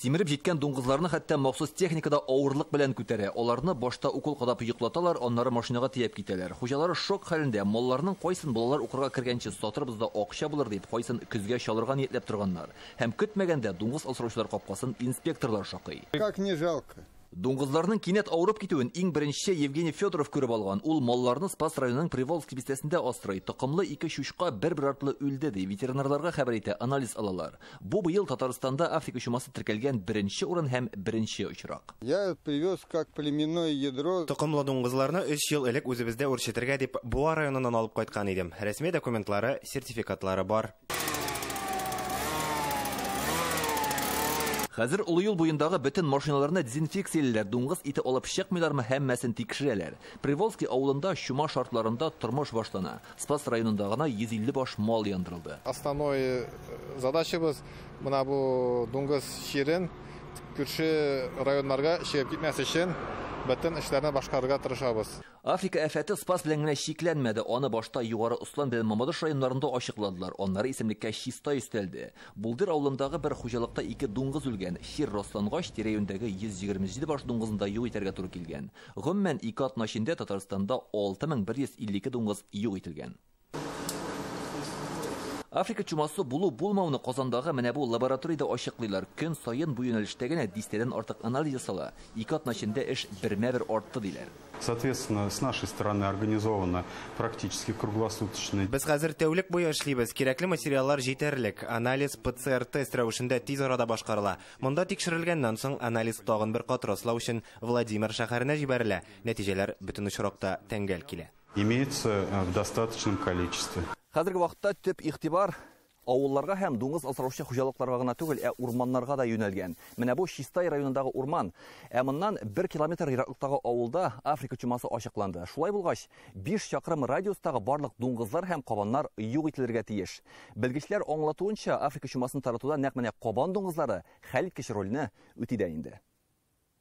Симеріп жеткен дуңгызларны хәтта махсус техникада авырлык белән күтәрә. Аларны башта укол кадап йоклаталар, аннары машинага тиеп китәләр. Хуҗалары шок хәлендә, малларның кайсын балалар укырга кергәнче сатырбыз да акча булыр дип, кайсын көзгә чалырга ниятляп торганнар. Һәм көтмәгәндә дуңгыз асраучылар капкасын инспекторлар шакый. Как не жалко. Дуңгызларның кинәт авырып китүен иң беренче Евгений Федоров күреп алган. Ул малларны Спас районының Приволжский бистәсендә асрый. Токымлы 2 чучка бер-бер артлы үлде ди. Ветеринарларга хәбәр итә, анализ алалар. Бу быел Татарстанда Африка чумасы теркәлгән беренче урын һәм беренче очрак. Я привез как племенное ядро. Токымлы дуңгызларны 3 ел элек үзебездә үрчетергә дип Буа районыннан алып кайткан идем. Рәсми документлары, сертификатлары бар. Хәзер улы юл буендагы бөтен машиналарны дезинфекцияләр, дуңгыз ите алып чыкмыйлармы һәммәсен тикшерәләр. Приволжский авылында чума шартларында тормыш башлана. Спас районында гына 150 баш мал яндырылды. Основной задачабыз менә бу дуңгыз ширен күрше районнарга чыгып китмәс өчен бөтен эшләрне башкарырга тырышабыз. Африка афәте Спас белән генә шикләнмәде. Аны башта Югары Услан белән Мамадыш районнарында ачыкладылар. Аннары исемлеккә чиста өстәлде. Булдыр авылындагы бер хуҗалыкта 2 дуңгыз үлгән. Шир раслангач тирә-юньдәге 127 баш дуңгызында юк итәргә туры килгән. Гомумән 2 атна эчендә Татарстанда 6152 дуңгыз юк ителгән. Африка чумасы булу-булмауны Казандагы менә бу лабораториядә ачыклыйлар. Көн сайын бу юнәлештә генә 10-дән артык анализ ясала. 2 атна эчендә эш бермә-бер артты диләр. Соответственно, с нашей стороны организовано практически круглосуточно. Без хәзер тәүлек буе эшлибез. Кирәкле материаллар җитәрлек. Анализ ПЦР-тест рәвешендә тиз арада башкарыла. Монда тикшерелгәннән соң анализ тагын бер кат раслау өчен Владимир шәһәренә җибәрелә. Нәтиҗәләр бөтен очракта тәңгәл килә. Имеется в достаточном количестве. Хәзерге вакытта төп игътибар авылларга һәм дуңгыз асраучы хуҗалыкларга гына түгел, урманнарга да юнәлгән. Менә бу Чистай районындагы урман, моннан 1 километр ераклыктагы авылда Африка чумасы ачыкланды. Шулай булгач, 5 чакрым радиустагы барлык дуңгызлар һәм кабаннар юк ителергә тиеш. Белгечләр аңлатуынча, Африка чумасын таратуда нәкъ менә кабан дуңгызлары хәлиткеч рольне үтидә инде.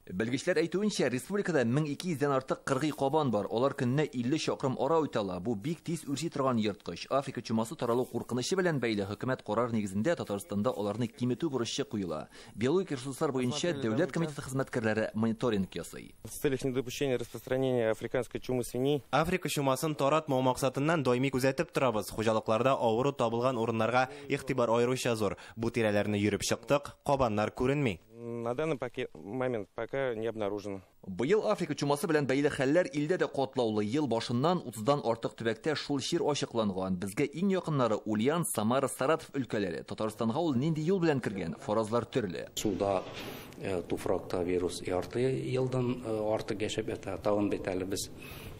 Белгечләр әйтүенчә, республикада 1200-дән артык кыргый кабан бар. Алар көнне 50 чакрым ара үтәлә. Бу бик тиз үрчи торган йырткыч. Африка чумасы таралу куркынычы белән бәйле хөкүмәт карар нигезендә Татарстанда аларны киметү бурычы куела. Биологик ресурслар буенча дәүләт комитеты хезмәткәрләре мониторинг ясый. С целью недопущения распространения африканской чумы свиней. Африка чумасын таратмау максатыннан даими күзәтеп торабыз. Хуҗалыкларда авыру табылган урыннарга игътибар аеруча зур. Бу тирәләрне йөреп чыктык, кабаннар күренми. На данный момент пока не обнаружено. Быел Африка чумасы белән бәйле хәлләр илдә дә катлаулы. Ел башыннан 30-дан артык төбәктә шул чир ачыкланган. Безгә иң якыннары Ульян, Самара, Саратов өлкәләре. Татарстанга ул нинди юл белән кергән? Фаразлар төрле. Суда туфракта вирус ярты елдан артык яшәп ята. Тагын бит әле без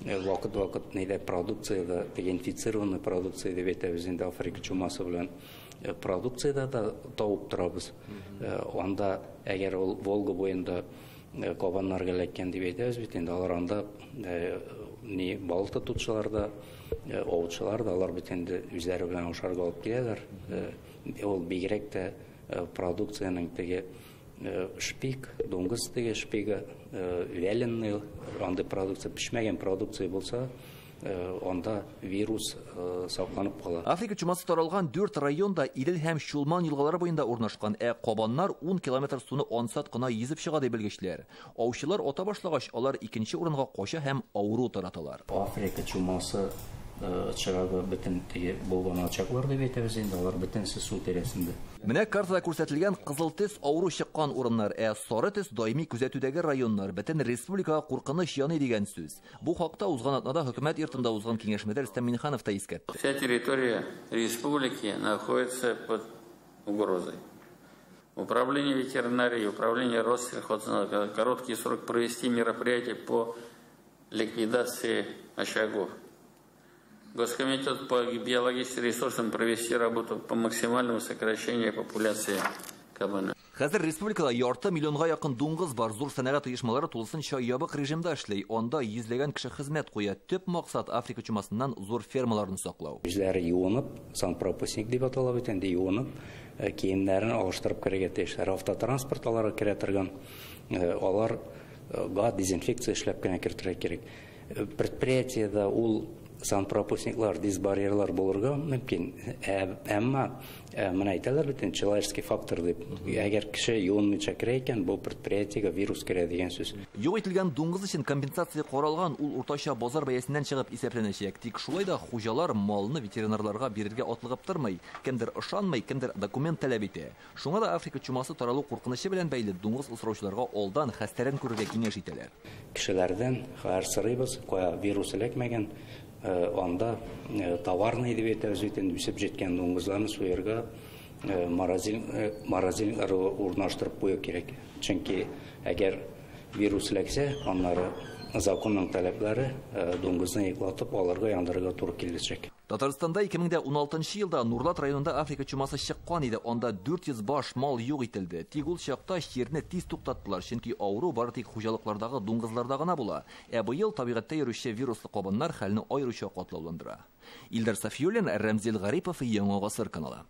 вакыт-вакыт нидә продукциядә, инфицированный продукция дип әйтәбез инде Африка чумасы белән. Продукцияда да табып торабыз. Анда әгәр ул Волга буенда кабаннар гәләккән дип әйтәбез бит инде алар анда ни балык тотучылар да, овчылар да алар бит инде үзләре белән ашарга алып киләләр. Ул бигрәк тә продукцияның теге шпик, дуңгыз теге шпига, вяленый анда продукция, пешмәгән продукция булса, анда вирус сакланып кала. Африка чумасы таралган 4 районда Идел һәм Чулман елгалары буенда урнашкан. Кабаннар 10 километр суны ансат кына йөзеп чыга дип белгечләр. Аучылар ата башлагач, алар икенче урынга кача һәм авыру тараталар. Африка чумасы чыгага бөтен теге булган ачаклар дип әйтәбез инде, алар бөтенсе су тирәсендә. Менә картада күрсәтелгән кызыл төс авыру чыккан урыннар, сары төс даими күзәтүдәге районнар, бөтен республикага куркыныч яный дигән сүз. Бу хакта узган атнада хөкүмәт йортында узган киңәшмәдә Рөстәм Миннеханов та искәртте. Вся территория республики находится под угрозой. Управление ветеринарии, управление Россельхоза на короткий срок провести мероприятия по ликвидации очагов. Госкомитет по биологическим ресурсам провести работу по максимальному сокращению популяции кабана. Хәзер республикада ярты миллионга якын дуңгыз бар. Зур сәнәгать оешмалары тулысынча ябык режимда эшли. Анда йөзләгән кеше хезмәт куя. Төп максат Африка чумасыннан зур фермаларны саклау. Үзләре юынып, санпропусник дип атала бит инде, юынып, киемнәрен алыштырып керергә тиешләр. Автотранспорт алары керә торган. Алар дезинфекция эшләп кенә кертергә кирәк. Предприятиедә ул санпропускниклар, дисбарьерлар булырга мөмкин. Әмма менә әйтәләр бит, человеческий фактор дип. Әгәр кеше юынмыйча керә икән, бу предприятиегә вирус керә дигән сүз. Юк ителгән дуңгыз өчен компенсация каралган, ул уртача базар бәясеннән чыгып исәпләнәчәк. Тик шулай да хуҗалар малны ветеринарларга бирергә атлыгып тормый. Кемдер ышанмый, кемдер документ таләп итә. Шуңа да Африка чумасы таралу куркынычы белән бәйле дуңгыз усраучыларга алдан хәстәрен күрергә киңәш итәләр. Кешеләрдән хәер сорыйбыз, кая вирус эләкмәгән, анда товарный дип әйтәбез бит, үсеп җиткән дуңгызларны суярга морозильниклар урнаштырып кую кирәк. Чөнки әгәр вирус эләксә, аннары законның таләпләре дуңгызны йоклатып алырга яндырырга туры киләчәк. Татарстанда 2016 елда Нурлат районында Африка чумасы чыккан иде. Анда 400 баш мал юк ителде. Тик ул чакта чирне тиз туктаттылар, чөнки авыру бары тик хуҗалыклардагы дуңгызларда гына була. Быел табигатьтә йөрүче вируслы кабыннар хәлне аеруча катлауландыра. Илдар Сафиуллин, Рәмзил Гарипов, Яңа Гасыр каналы.